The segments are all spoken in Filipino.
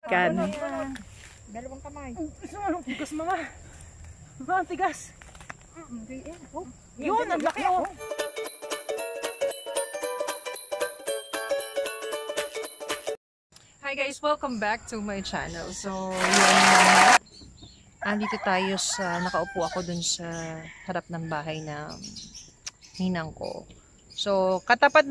balikan. Dalawang kamay. Ang tigas mga. Ang tigas. Yun, ang laki oh. Hi guys, welcome back to my channel. So, yun, andito tayo sa, nakaupo ako dun sa harap ng bahay ng ninang ko. So, katapat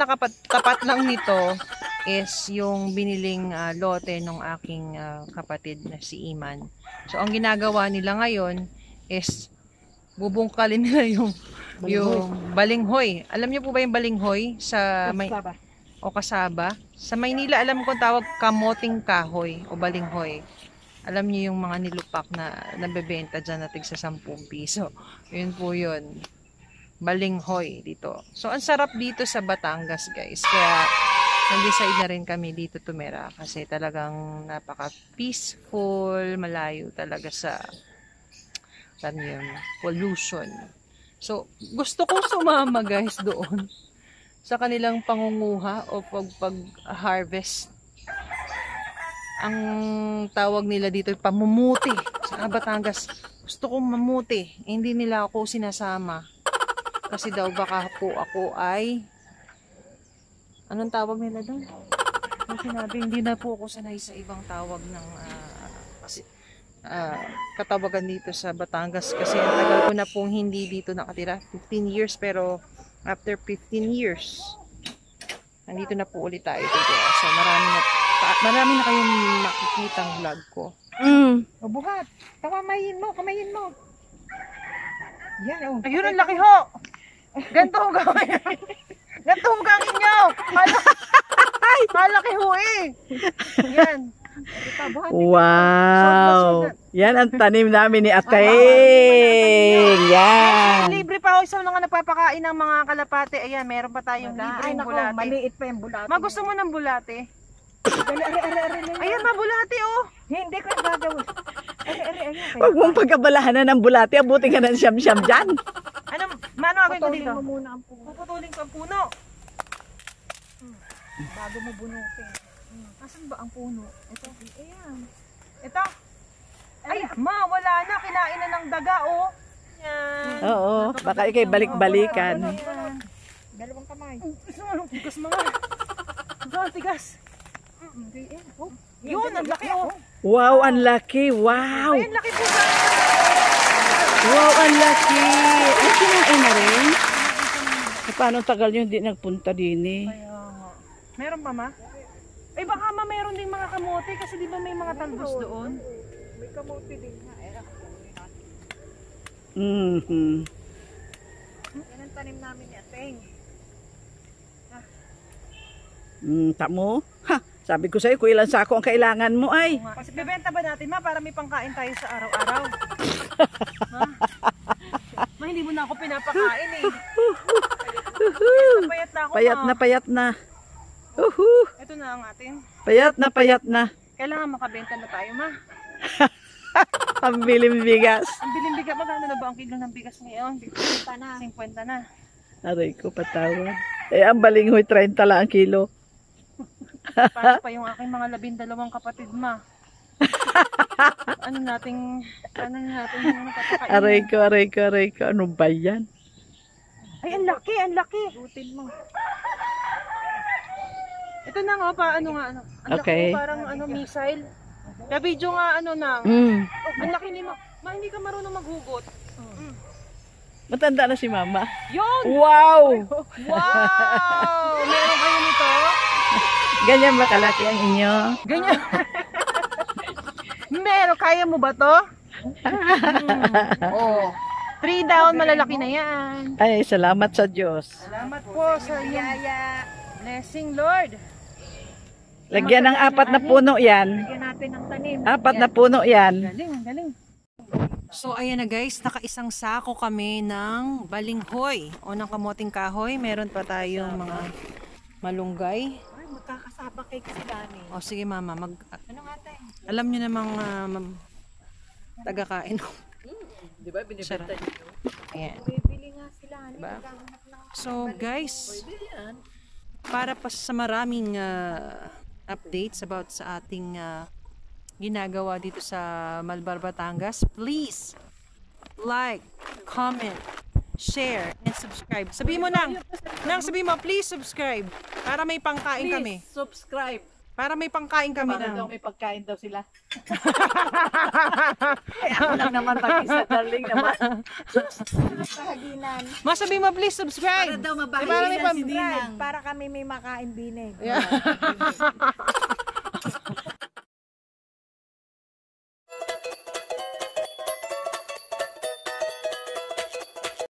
lang nito is yung biniling lote ng aking kapatid na si Iman. So, ang ginagawa nila ngayon is bubungkalin nila yung balinghoy. Alam niyo po ba yung balinghoy sa may o kasaba? Sa Maynila, alam ko tawag kamoting kahoy o balinghoy. Alam niyo yung mga nilupak na nabebenta dyan na tig sa 10 piso. Yun po yun. Balinghoy dito. So, ang sarap dito sa Batangas, guys. Kaya, nag-decide na rin kami dito tumira. Kasi talagang napaka-peaceful, malayo talaga sa yung pollution. So, gusto ko sumama, guys, doon sa kanilang pangunguha o pag-harvest. Ang tawag nila dito ay pamumuti. Sa Batangas, gusto kong mamuti. Hindi nila ako sinasama. Kasi daw baka po ako ay anong tawag nila doon? Ang sinabi, hindi na po ako sanay sa ibang tawag ng katawagan dito sa Batangas. Kasi ang tagal ko na pong hindi dito nakatira. 15 years pero after 15 years, nandito na po ulit tayo dito. So, marami na kayong makikitang vlog ko. O buhat. Kamayin mo. Yan oh. Ayun, ang laki ho! Ganto ho gawin. Ganto ho gawin nyo! Malaki ho eh! Yan. Wow! Yan ang tanim namin ni Ateng. Yan. Libre pa ako sa mga nagpapakain ng mga kalapate. Ayan, meron pa tayong libreng bulate. Maliit pa yung bulate. Gusto mo ng bulate? Ari. Ayan, bulate oh. Hindi ko gagawin. Ari. Huwag mong pagkabalahan na ng bulate. Abutin ka ng siyam-siyam dyan. Ano agad ko dito? Putulin mo muna ang puno. Puputulin ko ang puno. Bago mo bunutin. Asan ba ang puno? Ito. Ayan. Ito? Ay, wala na. Kinain na ng daga oh. Yan. Oo, baka ikay balik-balikan. Dalawang kamay. Ang tigas mga. Ang tigas. Yun, ang laki oh. Wow, ang laki. Wow. Ay, ang laki po ba? Wow, ang laki. Ay, kinain na rin. Paano tagal nyo hindi nagpunta din eh? Kaya nga. Meron pa ma? Ay, baka meron ding mga kamote kasi di ba may mga talbos doon? May kamote din nga. Yan ang tanim namin ni Ateng. Tamo? Ha, sabi ko sa'yo kung ilan sako ang kailangan mo ay. Kasi bibenta ba natin ma para may pangkain tayo sa araw-araw? Ma, hindi mo na ako pinapakain eh. Payat na ako Payat na. Ito na ang atin. Payat na. Kailangan makabenta na tayo ma. Ang bilim bigas. Ang biling bigas, magkano na ba ang kilo ng bigas ngayon? 50 na. Aray ko patawad. Eh, ang balinghoy 30 lang ang kilo. Paano pa yung aking mga 12 kapatid ma? Ano natin yung papakainin? Aray ko. Ano ba yan? Ay, ang laki. Butin mo. Ito na nga pa, ano. Ang Okay. laki, parang missile. Kaya video nga, ang laki ni ma, hindi ka marunong maghugot. Matanda na si mama. Yun! Wow! Wow! Meron kayo nito? Ganyan ba kalaki ang inyo? Ganyan. Meron, kaya mo ba to? Oh. 3 down, malalaki na yan. Ay, salamat sa Diyos. Salamat po sa inyong blessing, Lord. Lagyan ng 4 na puno yan. Lagyan natin ng tanim. 4 na puno yan. Galing. So, ayan na guys, nakaisang sako kami ng balinghoy o ng kamoting kahoy. Meron pa tayong mga malunggay. Ay, magkakasaba kay Kasilani. O sige mama, Ano nga tayo? alam nyo namang taga-kain. Di ba binibenta niyo? Ayan. Bibili nga sila. Diba? So guys, para pa sa maraming updates about sa ating ginagawa dito sa Malbar, Batangas. Please, like, comment, share, and subscribe. Sabihin mo nang sabihin mo, please subscribe. Para may pangkain kami. subscribe. Para may pangkain kami Para daw na. may pagkain daw sila. Ay, ako lang naman mag-isa, darling naman. Kahaginan. Masabi mo, please subscribe. Para daw Para may mabahaginan si pang- Ninang. Para kami may makain binig. Yeah.